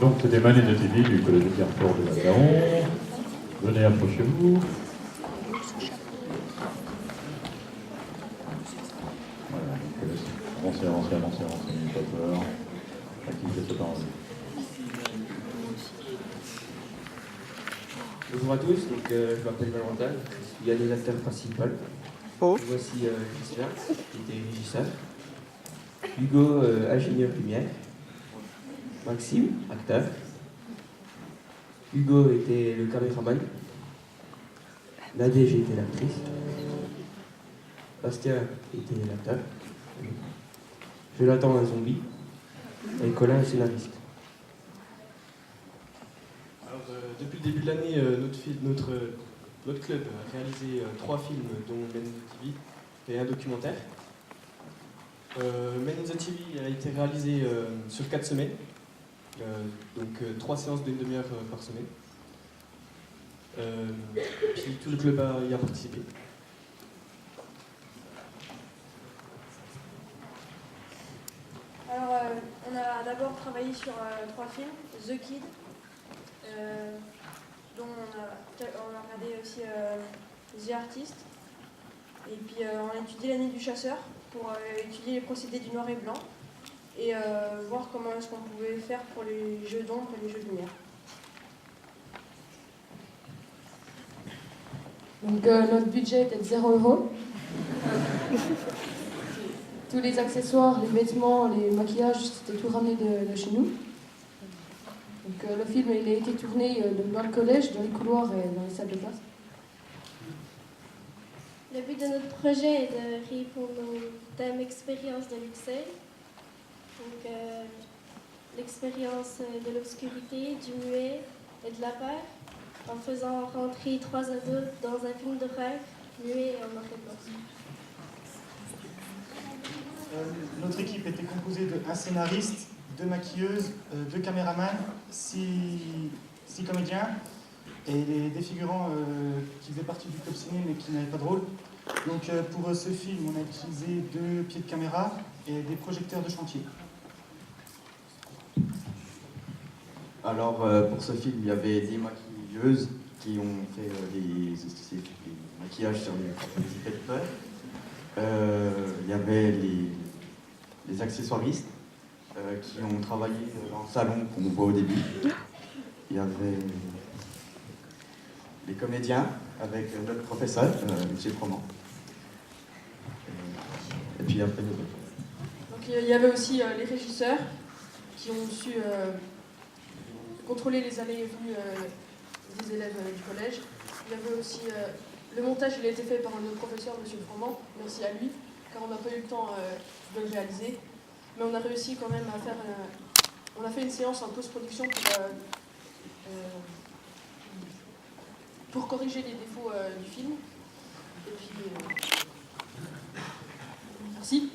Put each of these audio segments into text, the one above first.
Donc c'était Manu de TV du collège de Carrefour de Val-d'Aron. Venez, approchez-vous. Voilà, avancez, n'ayez pas peur. Activité se parle. Bonjour à tous, donc, je m'appelle Valentin, il y a des acteurs principaux. Oh. Voici Christian, qui était régisseur. Hugo, ingénieur lumière. Maxime, acteur. Hugo était le caméraman. Nadège était l'actrice. Bastien était l'acteur. Jonathan, un zombie. Et Colin, un scénariste. Alors, depuis le début de l'année, notre club a réalisé 3 films, dont Men in the TV et un documentaire. Men in the TV a été réalisé sur 4 semaines, donc 3 séances d'une demi-heure par semaine. Puis tout le club y a participé. Alors, on a d'abord travaillé sur 3 films, The Kid, dont on a regardé aussi The Artist, et puis on a étudié La Nuit du Chasseur pour étudier les procédés du noir et blanc et voir comment est-ce qu'on pouvait faire pour les jeux d'ombre et les jeux de lumière. Donc notre budget était de 0 €. Tous les accessoires, les vêtements, les maquillages, c'était tout ramené de chez nous. Donc le film il a été tourné dans le collège, dans les couloirs et dans les salles de classe. Le but de notre projet est de répondre au thème expérience de l'UXEL. Donc l'expérience de l'obscurité, du muet et de la peur, en faisant rentrer 3 ados dans un film d'horreur muet et en noir et blanc. Notre équipe était composée d'un scénariste, 2 maquilleuses, 2 caméramans, 6 comédiens et des figurants qui faisaient partie du club ciné mais qui n'avaient pas de rôle. Donc pour ce film, on a utilisé 2 pieds de caméra et des projecteurs de chantier. Alors pour ce film, il y avait des maquilleuses qui ont fait des maquillages sur les effets de peur. Il y avait les accessoiristes qui ont travaillé dans le salon qu'on voit au début. Il y avait les comédiens avec notre professeur, M. Froment. Et puis après nous autres. Donc il y avait aussi les régisseurs qui ont su contrôler les allées et venues des élèves du collège. Il y avait aussi le montage, il a été fait par notre professeur, M. Froment, merci à lui, car on n'a pas eu le temps de le réaliser. Mais on a réussi quand même à faire... on a fait une séance en post-production pour corriger les défauts du film. Et puis... merci.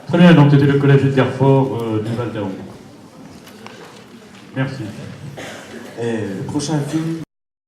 Très bien, donc c'était le collège de Carrefour du Val-d'Aron. Merci. Et le prochain film